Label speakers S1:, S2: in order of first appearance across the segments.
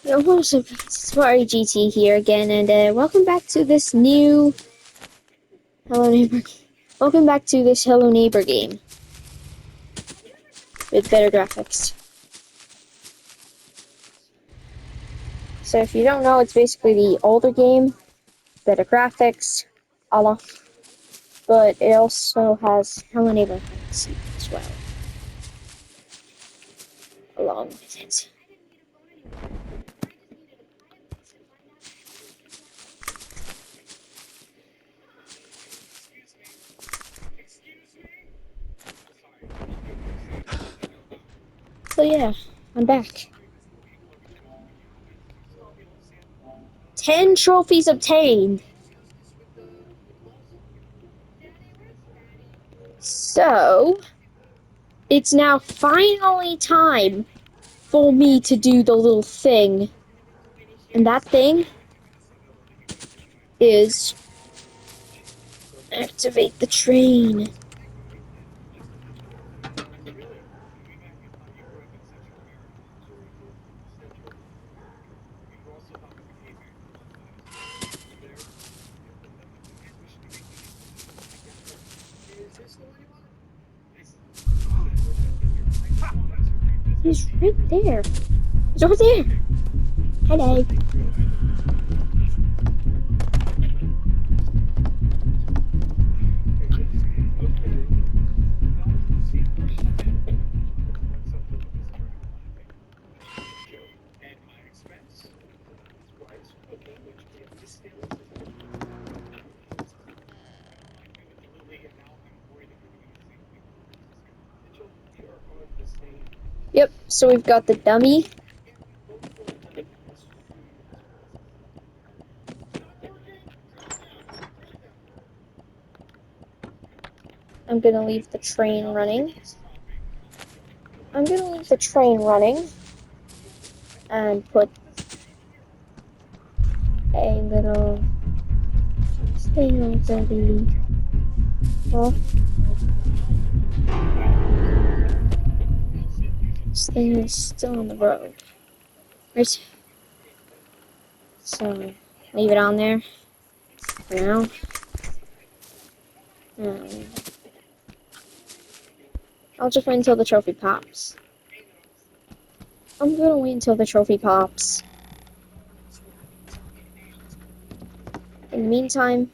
S1: Yo, what's up, guys? It's Mario GT here again, and welcome back to this new Hello Neighbor. Welcome back to this Hello Neighbor game with better graphics. So, if you don't know, it's basically the older game, better graphics, Allah, but it also has Hello Neighbor as well, along with it. So yeah, I'm back. 10 trophies obtained. So, it's now finally time for me to do the little thing. And that thing is activate the train. He's right there. He's over there. Hello. Yep, so we've got the dummy. I'm gonna leave the train running. I'm gonna leave the train running and put a little thing over the well, this thing is still on the road. Right. So leave it on there for now. I'll just wait until the trophy pops. I'm gonna wait until the trophy pops. In the meantime,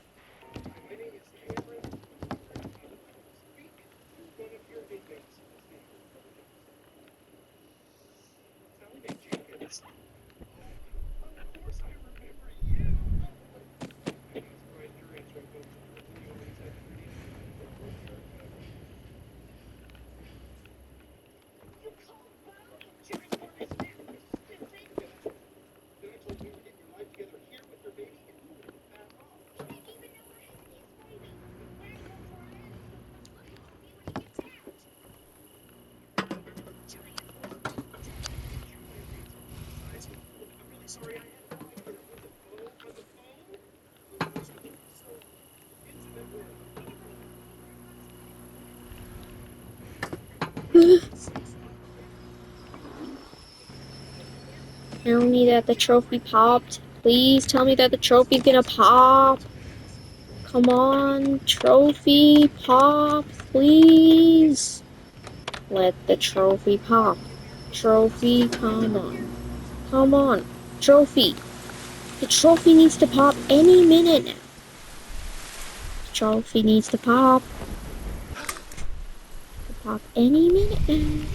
S1: tell me that the trophy popped. Please tell me that the trophy's gonna pop. Come on, trophy pop, please. Let the trophy pop. Trophy, come on. Come on, trophy. The trophy needs to pop any minute now. The trophy needs to pop. Pop any minute now.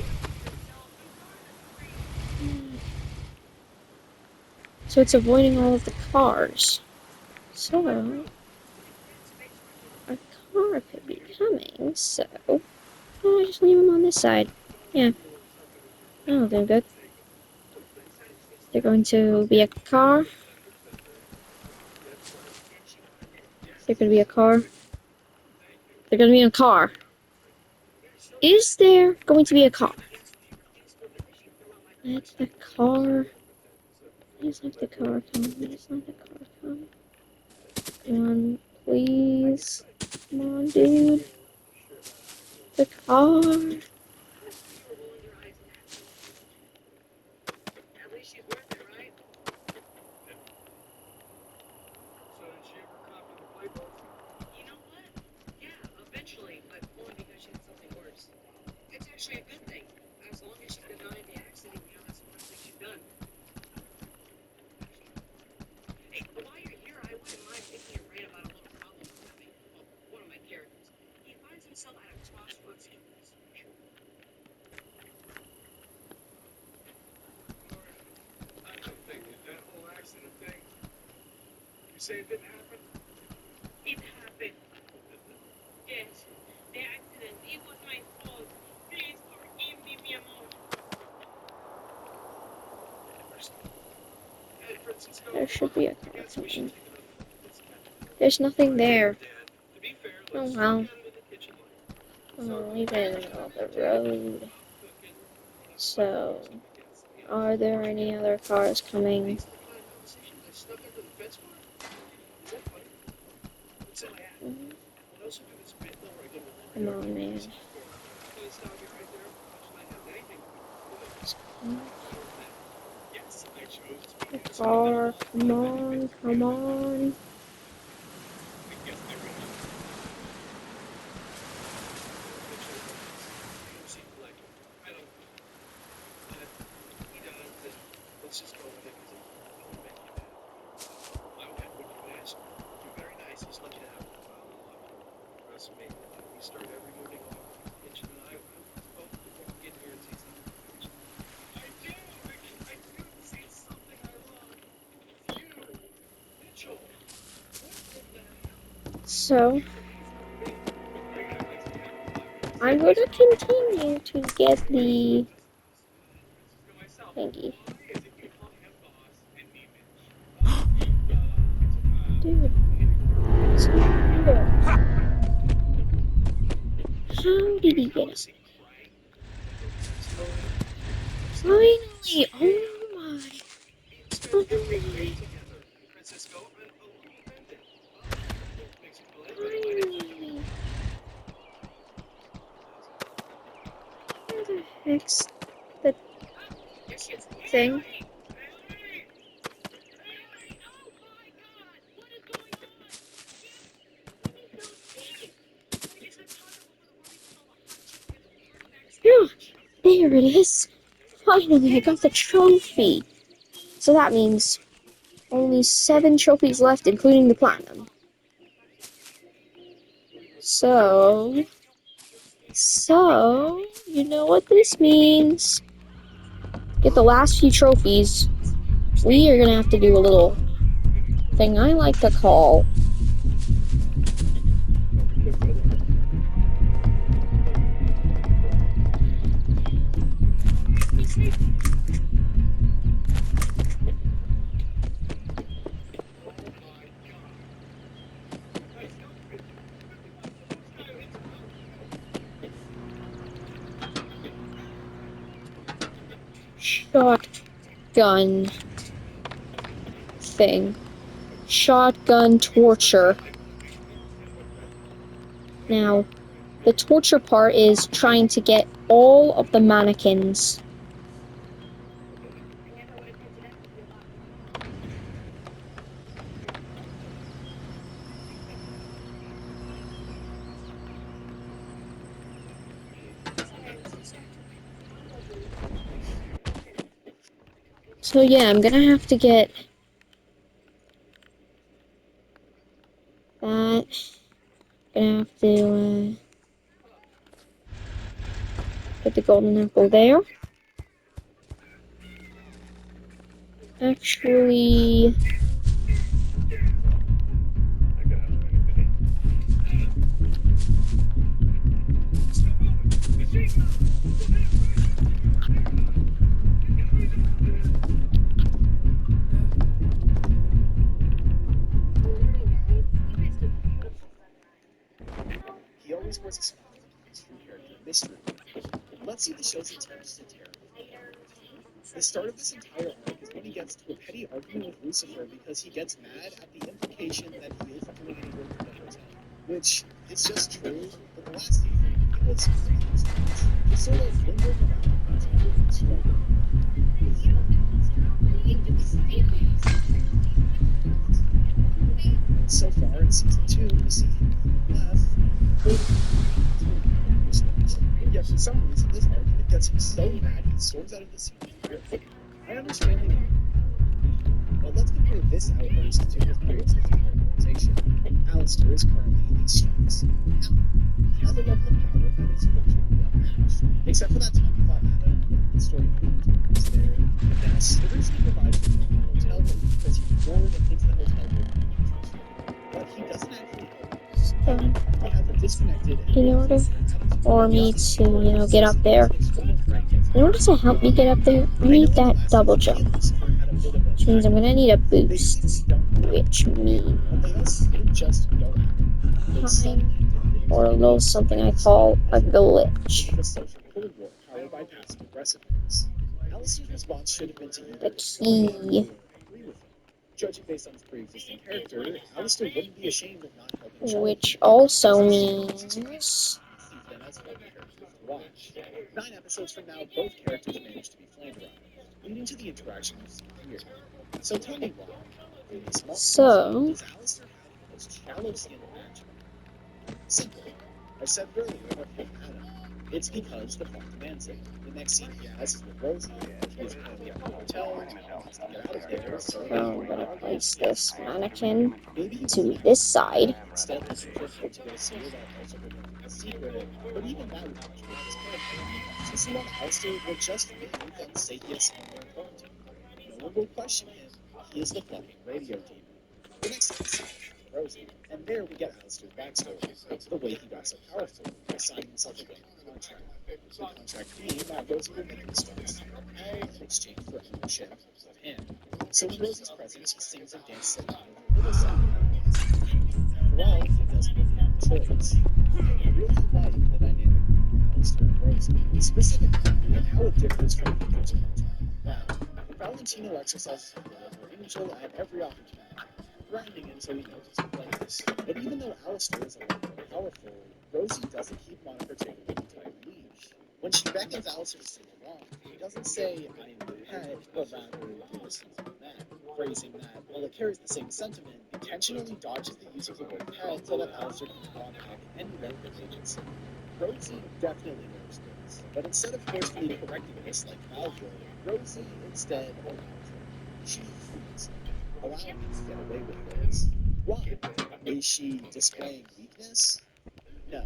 S1: So it's avoiding all of the cars. So, a car could be coming, so I'll just leave them on this side. Yeah. Oh, they're good. They're going to be a car. They're going to be a car. They're going to be in a car. Is there going to be a car? Let the car. Please let the car come. Please let the car come. Come on, please. Come on, dude. The car.
S2: You know what? Yeah, eventually, but only because she had something worse. It's actually a good thing. As long as she denied the accident, that's the one thing she's done. Hey, but while you're here, I wouldn't mind picking your brain about a little problem I'm having. Well, one of my characters. He finds himself at a crossroads in his future. I don't think that whole accident thing. You say it didn't happen? It happened. Yes. The accident. It was my fault. Please forgive me, mi amor. Hey, Francisco.
S1: There should be a
S2: I
S1: car
S2: guess we should
S1: coming.
S2: take another look.
S1: There's nothing there.
S2: To be fair,
S1: Oh
S2: let's
S1: well.
S2: look at it in the kitchen light.
S1: I'll leave it in the middle of the road. So, are there any other cars coming? Mhm. Come on, man. Car, come on, come on.
S2: Let's just go with it because I want to make you mad. Okay, what you can ask. You're very nice. Just let you have it. Trust me. We start every morning off in the kitchen, and I hope before we get here and see something. I do. I do see something I love. You, Mitchell. What in the hell?
S1: So, I'm going to continue to get the thingy. Dude, what's he doing? How did he get up? Finally! Oh my! Finally! Finally! Where the heck's the thing? Phew! There it is! Finally, I got the trophy! So that means only 7 trophies left, including the platinum. So, you know what this means. Get the last few trophies. We are gonna have to do a little thing I like to call shotgun thing. Shotgun torture. Now, the torture part is trying to get all of the mannequins. So yeah, I'm gonna have to get that. Gonna have to put the golden apple there. Actually,
S2: He always wears a smile on his free character, Mystery. Let's see the show's attempts to terror. The start of this entire arc is when he gets to a petty argument with Lucifer because he gets mad at the implication that he isn't doing any work for the hotel. Which is just true, but the last season, he was just sort of lingering around, struggling. So far, in season 2, we see him left, yet for some reason this argument gets him so mad he storms out of the scene. I understand the but let's compare this outburst to his previous characterization. Alistair is currently in these streets. He has a level of power that is virtually unmatched. Except for that time he thought Adam and the story was there. Yes, the reason he provides for the hotel is because he's bored and thinks the hotel will be interesting. But he doesn't actually help. He has a disconnected
S1: In order for me to, get up there, in order to help me get up there, I need that double jump. Which means I'm gonna need a boost. Which means high or a little something I call a glitch. The key.
S2: Judging based on his pre-existing character, Alistair wouldn't be ashamed of not helping Charlie.
S1: Which also means
S2: watch. 9 episodes from now, both characters manage to be flamed around, leading to the interaction you see here. So tell me why, in this moment, does Alistair have the most shallow skin match? Simple. I said earlier about him Adam. It's because the plot demands it. The next scene he has is with Rosie. He is currently at the hotel and he wants to get out of there, so
S1: I'm gonna place this mannequin to this side.
S2: instead he should him to go see her while also protecting the secret, but even that would not hurt his character. Since one Alistair will just leave and Sakius in their quarantine. No one will question him. He is the fucking radio demon. The next scene is Rosie, and there we get Alistair's backstory. The way he got so powerful by signing himself a contract. The contract being that Rosie would make him stars in exchange for ownership of him. So in Rosie's presence, he sings and dances along with a little song. After all, he doesn't really have a choice. I really like the dynamic between Alistair and Rosie, specifically and how it differs from Peter's contract. Now, Valentino exercises the role of an angel at every opportunity, grinding until he knows his place. But even though Alistair is a lot more powerful, Rosie doesn't keep Monica taking an entire leash. When she beckons Alistair to sing along, he doesn't say, "I'm your pet," but rather, "You're something that," phrasing that, while it carries the same sentiment, intentionally dodges the use of the word pet so that Alistair can draw back any level of agency. Rosie definitely knows this, but instead of forcefully correcting this like Val would, Rosie instead allows it. She frees him, allowing him to get away with this. Why? Is she displaying weakness? No.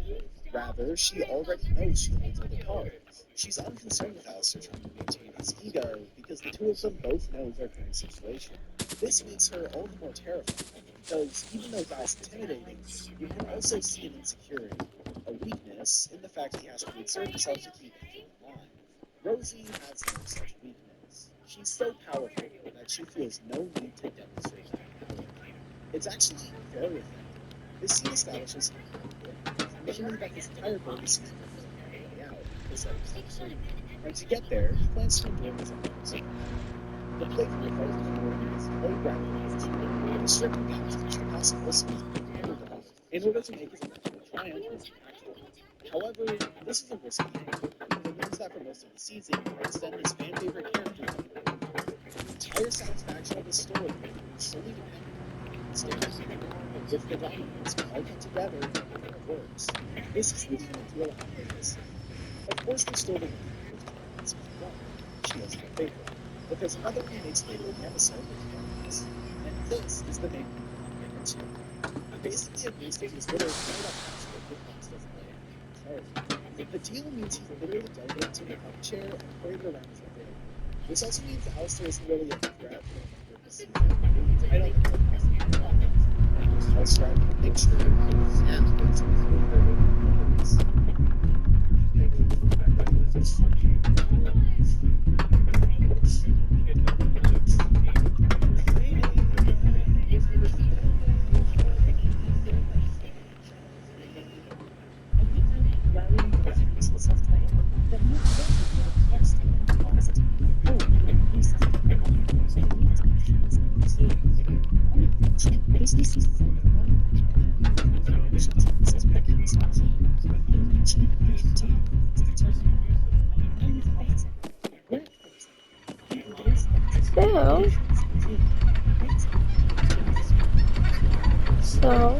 S2: Rather, she already knows she holds all the cards. She's unconcerned with Alistair trying to maintain his ego because the two of them both know their current situation. This makes her all the more terrifying because even though Val's intimidating, you can also see an insecurity, a weakness in the fact he has to exert himself to keep everything alive. Rosie has no such weakness. She's so powerful that she feels no need to demonstrate that power. It's actually very effective. This scene establishes mainly that his entire goal this season is to find a way out, this episode 3. And to get there, he plans to endure his own. The playthrough requires his low gravity, restricting games which are possible in order to make his eventual triumph as impactful. However, this is a risky game. It means that for most of the season, you extend his fan favorite character. The entire satisfaction of the story is solely dependent on the stakes. If the dominoes all come together, it works. This is the human deal on this. Of course, there's still the one in season 1. She has no favorite. But there's another one who makes later in the episode with Candace. And this is the main one. Basically, it means that he's literally right up past what Big Box doesn't lay. The deal means he's literally delegated to the up chair and paraded around for a bit. This also means Alistair isn't really a threat for the season. I don't know. I'll start with a picture and it's
S1: So,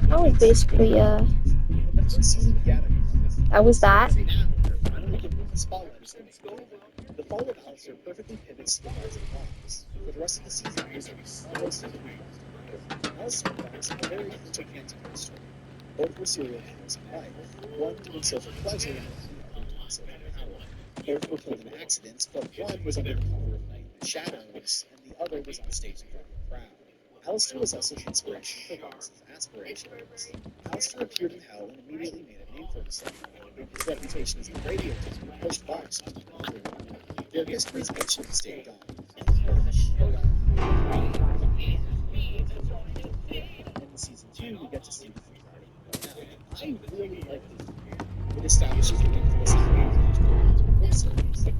S1: that was basically,
S2: In the first season, we had
S1: that was that.
S2: now, we're finally giving him the spotlight as the main character. The fall of Alistair perfectly pivots to the rise of Fox. For the rest of the season, there's almost a movie Alistair and Fox have a very interconnected story. Both were serial killers in life, one doing so for pleasure and the other doing so for power. Both were killed in accidents, but one was under the cover of night in the shadows, and the other was on stage in front of a crowd. Alistair was also the inspiration for Fox's aspirations. Alistair appeared in Hell and immediately made a name for himself. His reputation as a radio DJ pushed Fox to become number one. Their histories mentioned State Dawn. And in season 2, we get to see the I really like this. It establishes the infamous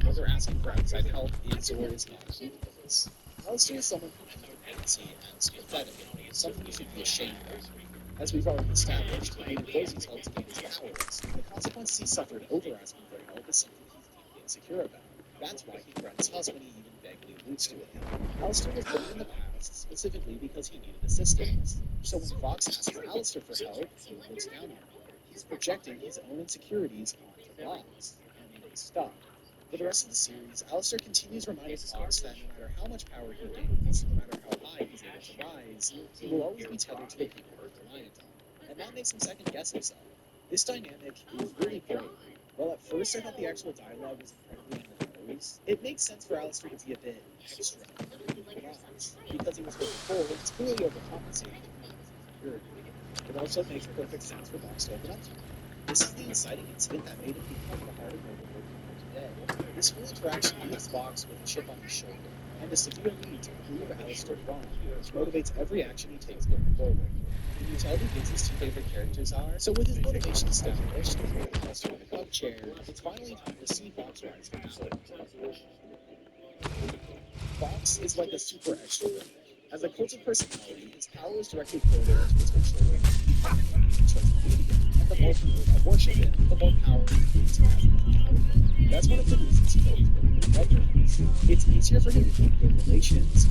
S2: whether asking for outside help is or is not weakness. Alistair is someone who dependency as pathetic, something you should be ashamed of. As we've already established, he needed Rosie's help to gain his powers, and the consequences he suffered over asking for help is something he's deeply insecure about. That's why he threatens Huss when he even vaguely alludes to it. Alistair was living in the past, specifically because he needed assistance. So when Fox asks Alistair for help, he looks down on him. He's projecting his own insecurities onto Fox, and he's stuck. For the rest of the series, Alistair continues reminding Fox that no matter how much power he gains, no matter how high he's able to rise, he will always be tethered to the people he's reliant on. And that makes him second guess himself. This dynamic is really great. While at first I thought the actual dialogue was incredibly on the nose, it makes sense for Alistair to be a bit extra because he was before it's clearly overcompensating for his insecurity. It also makes perfect sense for Fox to open up to him. This is the inciting incident that made him become the heart of today. This whole interaction leaves Fox with a chip on his shoulder and a severe need to prove Alistair wrong, which motivates every action he takes going forward. Can you tell who his two favorite characters are? So with his motivation established, and Alistair in the club chair, it's finally time to see Fox rise from power. Fox is like a super extrovert. As a cult of personality, his power is directly correlated to his control and the more people that worship him, the more power he has. That's one of the reasons he's always been loved. It's easier for him to keep good relations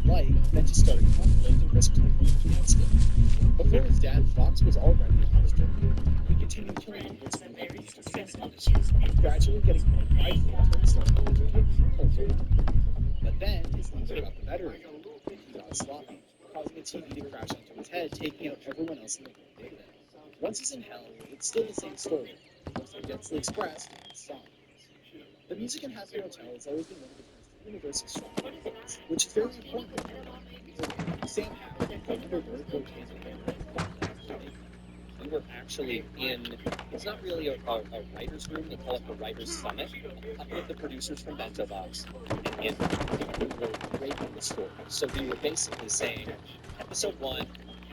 S2: like than to start a conflict and risk conflict against it. Before his dad, Fox was already on his journey. He continued killing people to move up the entertainment industry, gradually getting more prideful until he started culture. But then his leader got the better of him, and he got sloppy, causing a TV to crash onto his head, taking out everyone else in the room with him. Once he's in hell, it's still the same story. He also gets the Express and his songs. The music in Happy Hotel has always been one of the universal strong influences, which is very important. Sam Howell and Commander Bird wrote we were actually in, it's not really a writer's room, they call it the writer's summit, with the producers from Bento Box, and we were rating the story. So we were basically saying, episode 1,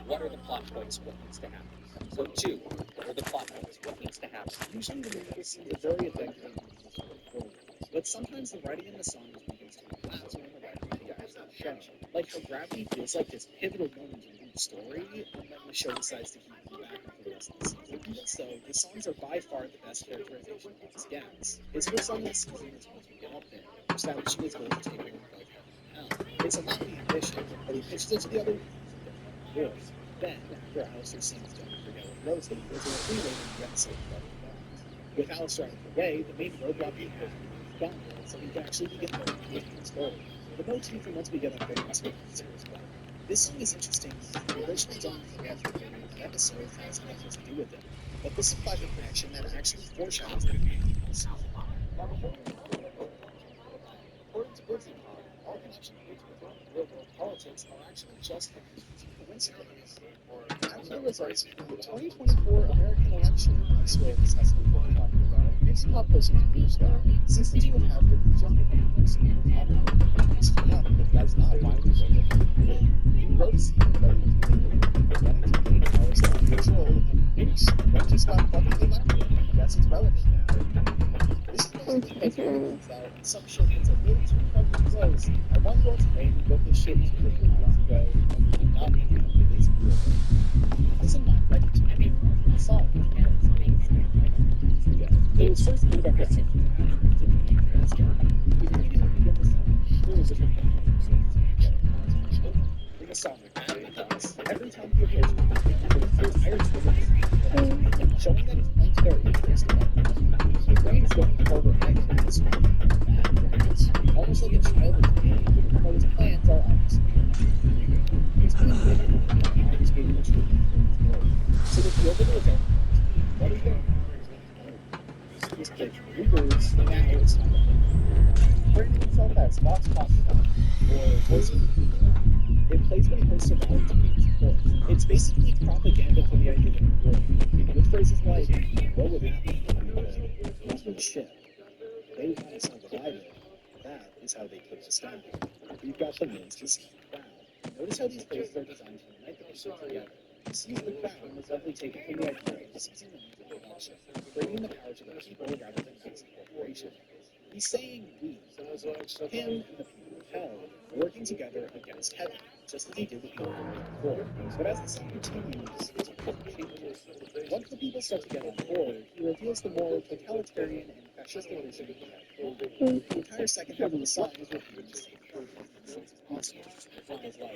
S2: what are the plot points, what needs to happen? Episode 2, what are the plot points, what needs to happen? Usually the movie scenes are very effective and moving the story forward. But sometimes the writing in the songs begins to collapse when the writing begins to show. Like how Gravity feels like this pivotal moment in the story, and then the show decides to keep you back for the rest of the season. Even so, the songs are by far the best characterization of his gets. His first song of the season is Once We Get Up There, establishing his goal to take over both heaven and hell. It's a lofty ambition, but he pitches it to the other worlds. Then, after Alistair sings Don't Forget What Rosie, there's a freeway in the episode of with Alistair out of the way, the main roadblock he has is gone, so he can actually begin working to his goal. The motif from Once We Get Up There is here as well. This song is interesting because the original Don't Forget What Rosie episode has nothing to do with it, but this implies a connection that actually foreshadows the beginning of the season. According to Brooklyn, all connections with real world politics are actually just coincidence. After the results of the 2024 American election, I swear this has to be what we're talking about. It's pop person to Blue Star. Season 2 of Halfway is just becoming popular. It's not, but that's not why we voted for it. We wrote a scene that is running to gain powers out of control, and just got fucking elected. Yes, it's relevant now. This is that some shit is a little too fucking close. I wonder what's made me what this shit was 50 miles ago, and we did not need to do this real. This is not ready to any of the song. It was first made after
S3: different things. In the song, every time he appears, he retires from it, showing that he's playing to their interest. His brain is going forward and it's almost like a childish game, but his plans are obviously he's being given he's being so the field of his own what is there? He's played Ubers, now it's not branding himself as Vox Populi or Voice of the People. It plays when he hosts a rally to meet support. It's basically propaganda for the idea of war, with phrases like, what would happen? Nothing shit. They want us to collide. That is how they keep us down. We've got the means to see the crowd. Notice how these phrases are designed to unite the people together. Seize the crowd is likely taken from the idea of seizing the means of production, bringing the power to the people rather than massive corporation. He's saying we, him and the people of hell, working together against heaven, just as he did with the before. But as the song continues, changes. Once the people start to get on board, he reveals the more totalitarian and fascistic regime he had. The entire second half of the song is repeating the same as possible.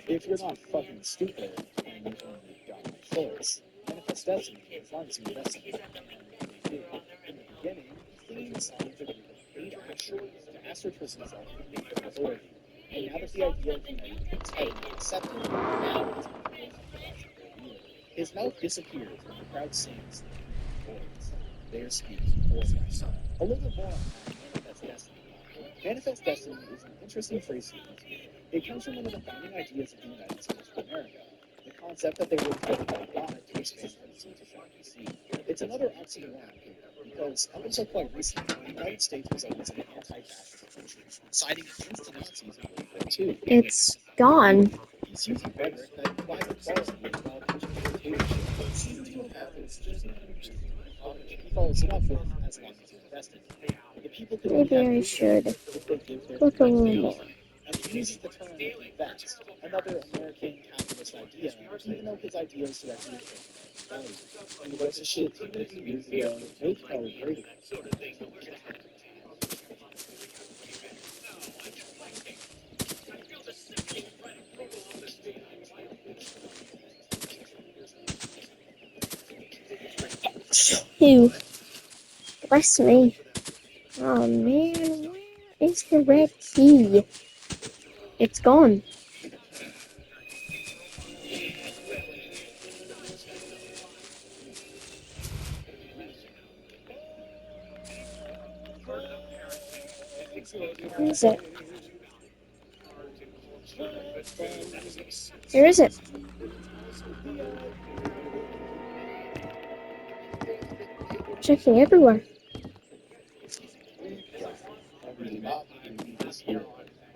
S3: If you're not fucking stupid, then you've got no choice. Manifest destiny, as long as you invest in it. In the beginning, singing the song to eight asterisk himself in authority. And now that the idea of humanity is heading accepted, now it's his mouth disappears and the crowd sings words. They are speaking for him. A little bit more on Manifest Destiny. Manifest Destiny is an interesting phrase to use. It comes from one of the founding ideas of the United States of America, the concept that they were created by God to expand from sea to shining sea. It's another oxymoron, because up until quite recently, the United States was always an anti-fascist country, siding against the Nazis in World War II.
S1: It's gone.
S3: He's using rhetoric that implies equality while pushing for dictatorship. Season 2 of Office he follows it up with as long as you invest in it. The people could only
S1: Maybe
S3: have
S1: I should
S3: if they give their
S1: look a little more.
S3: and he uses the term invest, another American capitalist idea, even though his ideas directly he was a shit years ago, make hell great.
S1: Ew. Bless me. Oh man, where is the red key? It's gone. Where is it? Where is it? Checking everywhere.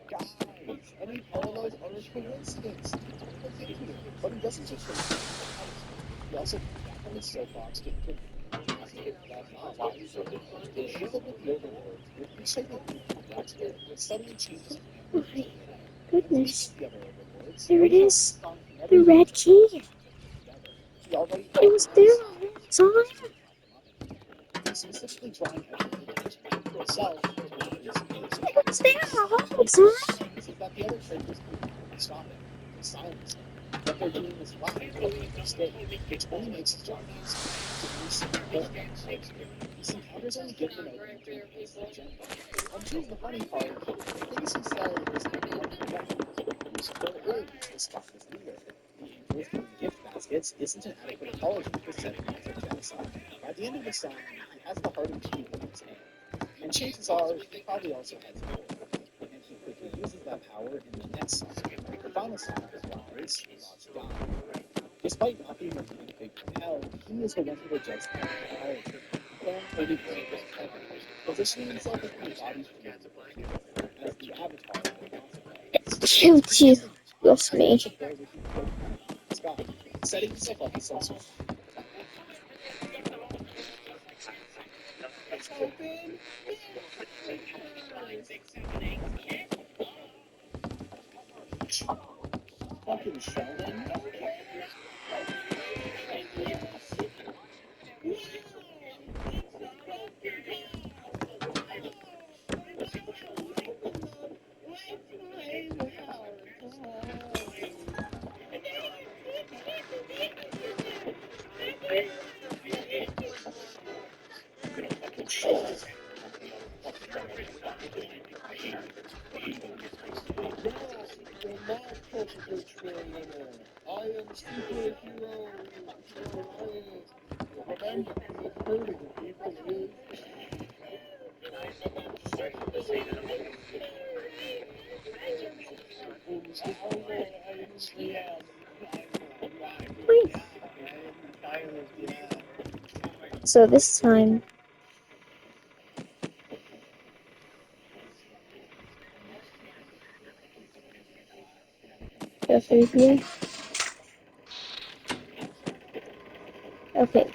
S3: Guys, any parallels are a coincidence. Look into it. But he doesn't just show he also on his soapbox to why he's so shizzled with the overlords. If you say that suddenly changes.
S1: Oh my goodness. There it is. The red key. It was there the whole time.
S3: Specifically drawing everything himself.
S1: It was there the whole time.
S3: This is that the other traders stop it, silence it. What they're doing is wrong, a mistake. It only makes his job easier. These encounters only give them over to his agenda. And here's the funny part: the things he said is for early this stuff is legal. The angels giving gift baskets isn't an adequate apology for setting up for genocide. By the end of the song, he has the heart of the people in his hand. And chances are, he probably also has a voice. And he quickly uses that power in the next song. The final song is Rise, God's God. Despite not being a really big from hell, he is the one who rejects the apology. Plan positioning himself as the embodied as the avatar.
S1: Cute you. Bless me.
S3: Scott, setting himself up as some sort fucking Sheldon. The mob culture winner. I am superhero. Remember, if hurting people is
S1: Please. So this time, go through here. Okay.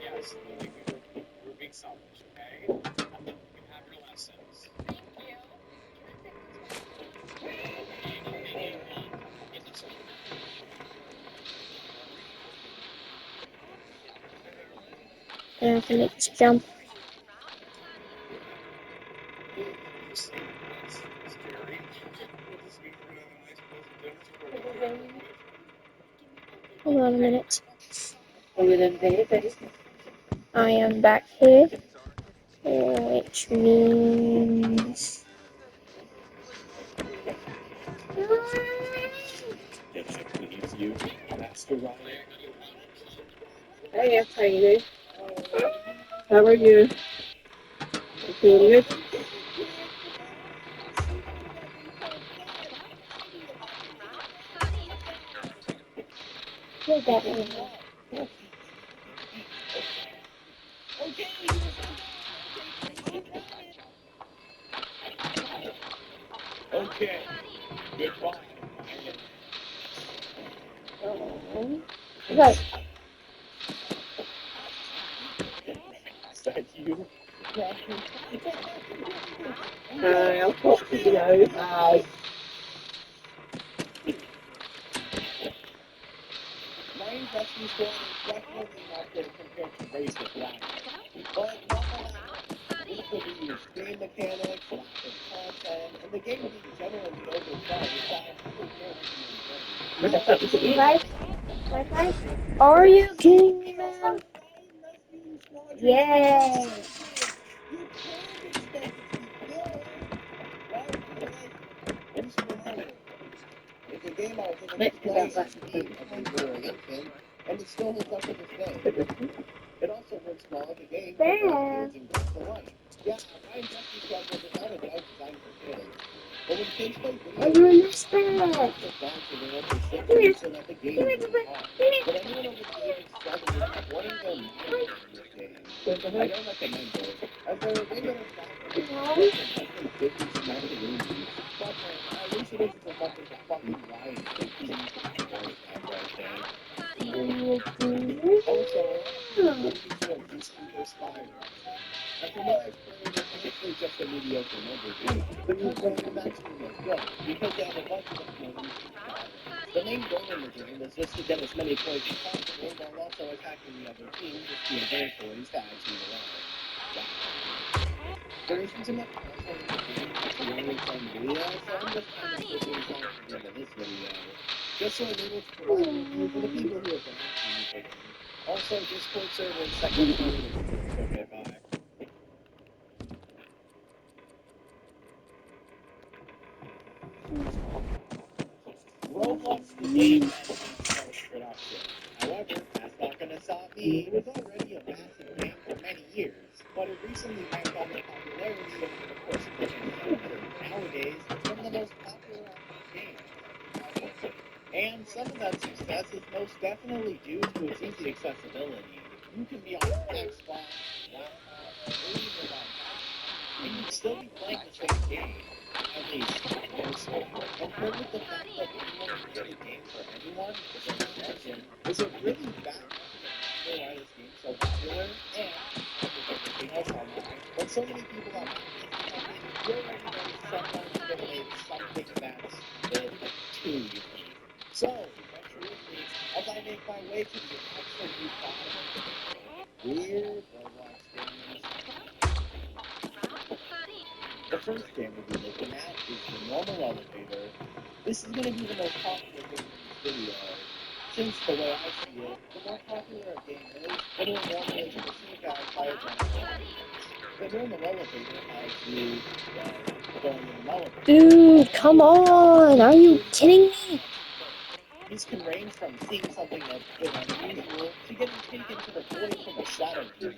S3: Yes, we're being selfish, okay? You can have your lessons.
S1: I have to make this jump. Hold on a minute. I am back here, which means
S3: You, Master Ryan.
S4: Hey, yes, how you doing? How are you? Feeling good?
S1: you're better.
S3: Okay, goodbye.
S1: Right.
S3: Is that you?
S4: I'll talk to you now.
S3: Ryan's rescue squad is definitely not good compared to Race with Ryan. But nonetheless, we believe game mechanics, lack of content, and the game being generally overpriced that
S1: You guys? Are you kidding me, man? Yay!
S3: You can't expect it to be good. Right? It's a game I was able to play and beat as a little infant, and it still holds up to this day. It also works well as a game for both kids and adults alike. Yeah, Ryan Rescue Squad was without a doubt designed for kids. But when kids play
S1: I
S3: video
S1: do
S3: games,
S1: understand.
S3: the dogs are there for safety so that the game is hard. But anyone over the age of 7 is wanting their mind in this game. I don't recommend it, as there are way better platforms and busy smart movies. But at least it isn't as much as a fucking riot. Also, movies were decently inspired. And from what I've heard, it's honestly just a mediocre movie. The content is actually no good, because they have a budget of millions of dollars. The main goal in the game is just to get as many points as possible while also attacking the other team with steal their points to add to the line. There isn't enough content in the game to warrant some video, so I'm just kind of skipping some to the end of this video. Just so I'm able to provide a review for the people who have been asking me for one. Also, Discord server and second phone. Okay, bye. Roblox the game post-production. However, that's not going to stop me. It was already a massive game for many years, but it recently ramped up in popularity over the course of the pandemic. Nowadays, it's one of the most popular online games. And some of that success is most definitely due to its easy accessibility. You can be on Xbox, laptop, or even on iPad, and you'd still be playing the same game. At least, mostly. And paired with the fact that anyone can get a game for anyone is an exception, is it really that much why this game's so popular? And, like everything else online, when so many people have access to something, you already know someone's gonna make something that's it too unique. So, eventually make my way to the absolute bottom of the weird Roblox games. The first game we'll be looking at is the normal elevator. This is going to be the most popular game in this video. Since the way I see it, the more popular a game is, the more normal it's perceived as by its own audience. The normal elevator has you going in an elevator.
S1: Dude, come on! Are you kidding me?
S3: These can range from seeing something that's a bit unusual to getting taken to the void from a shadow room.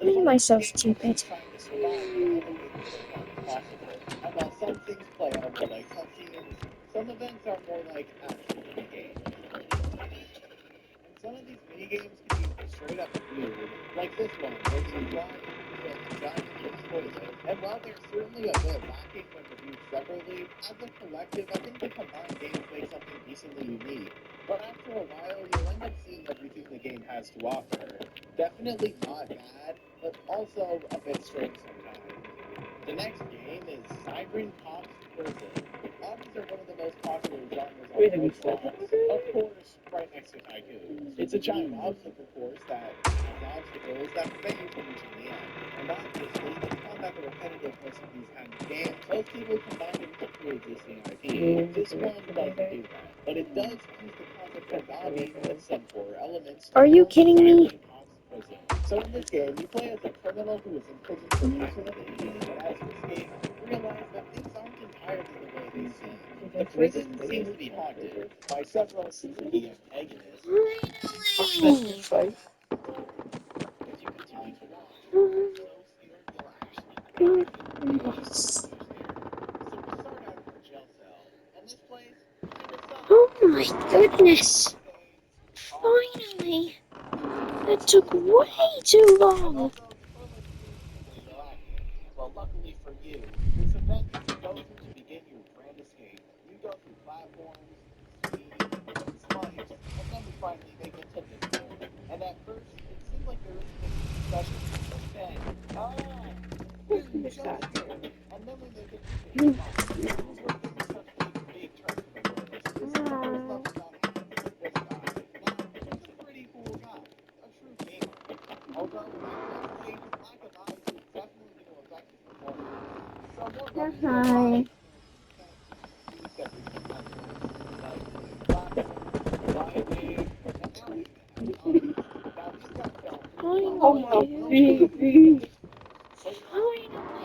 S1: Made myself stupid.
S3: Trying to survive the elevator as long as possible. And while some things play out more like cutscenes, some events are more like actual minigames. And some of these minigames can be straight up weird, like this one, where you fly into a giant toilet. And while they're certainly a bit lacking when reviewed separately, as a collective, I think the combined games make something decently unique. But after a while, you'll end up seeing everything the game has to offer. Definitely not bad, but also a bit strange sometimes. The next game is Siren Pop's Prison. Obbies are one of the most popular genres on Roblox. Of course, right next to Tycoon. It's a giant obstacle course that has obstacles that prevent you from reaching the end. And obviously, to combat the repetitiveness of these kinds of games, most people combine it with a pre-existing IP. This one doesn't do that, but it does use the concept of zombie with some horror elements.
S1: Are you kidding me?
S3: Prison. So in this game, you play as a criminal who is imprisoned for hallucinating, but as you escape, you realize that things aren't entirely the way they seem. The prison seems to be haunted by several spooky antagonists.
S1: Really?
S3: As you continue to watch, you're so scared you'll actually
S1: Goodness.
S3: So we start out in a jail cell, and this place kind of sucks.
S1: Oh my goodness. Finally. That took way too long.
S3: Well, luckily for you, this event you go through to begin your grand escape. You go through platforms, speed, spikes, and then we finally make it to this point. And at first, it seems like there isn't anything special, but then, jump scared. And then we make it to this spot. This is where things start to take a big turn for the worse. This is the first level that happens with this guy. Now, he's a pretty cool guy. A true gamer. Although, I must say, his lack of eyes is definitely going to affect his performance. So more weapons
S1: Hi.
S4: baby.
S1: Finally.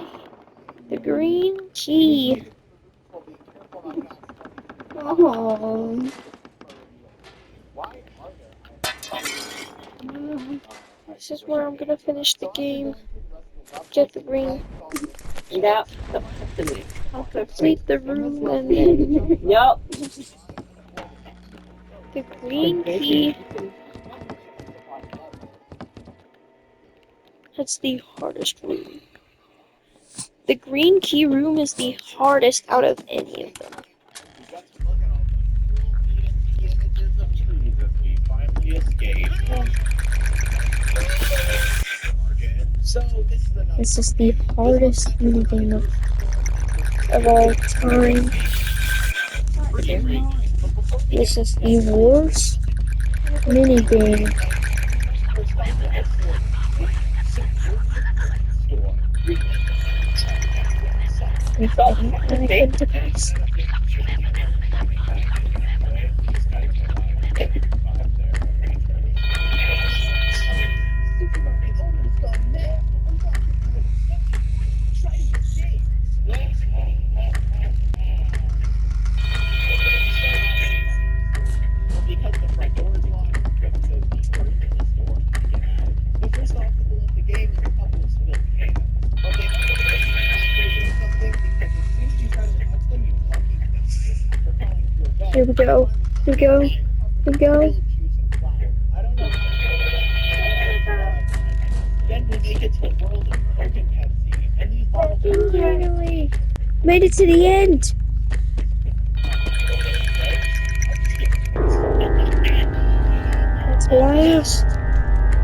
S1: The green key.
S4: Oh.
S1: This is where I'm gonna finish the game. Get the ring.
S4: Yep.
S1: I'll complete the room and then
S4: Yep.
S1: the green key. That's the hardest room. The green key room is the hardest out of any of them. This is the hardest minigame of all time. This is the worst minigame. If I don't get to pass. Here we go. Here we go. Here we go.
S3: Then we make it to the world of Coke and Pepsi, and these bottles
S1: Finally. Made it to the end. That's last.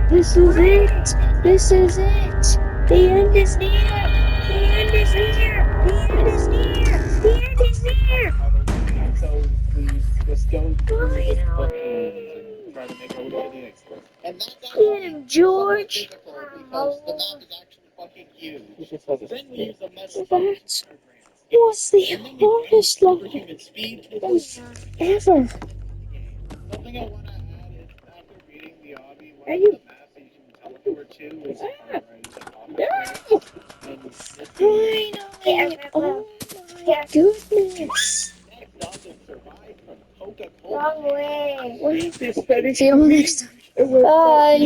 S1: This is it. This is it. The end is near. The end is near. The end is near. The end is near.
S3: So we just go try to make our way to the next one. And that's
S1: Get
S3: actually
S1: him, George.
S3: difficult because the map is actually fucking huge.
S4: It just has a
S3: Then we use a message
S1: That was the hardest level
S3: superhuman speed
S1: ever.
S3: Something I want to add is after beating the obby, one of the maps that you can teleport to is right. And this
S1: Finally! Oh my goodness!
S3: doesn't survive from Coca-Cola.
S5: Wrong way.
S1: See you all next time. Bye!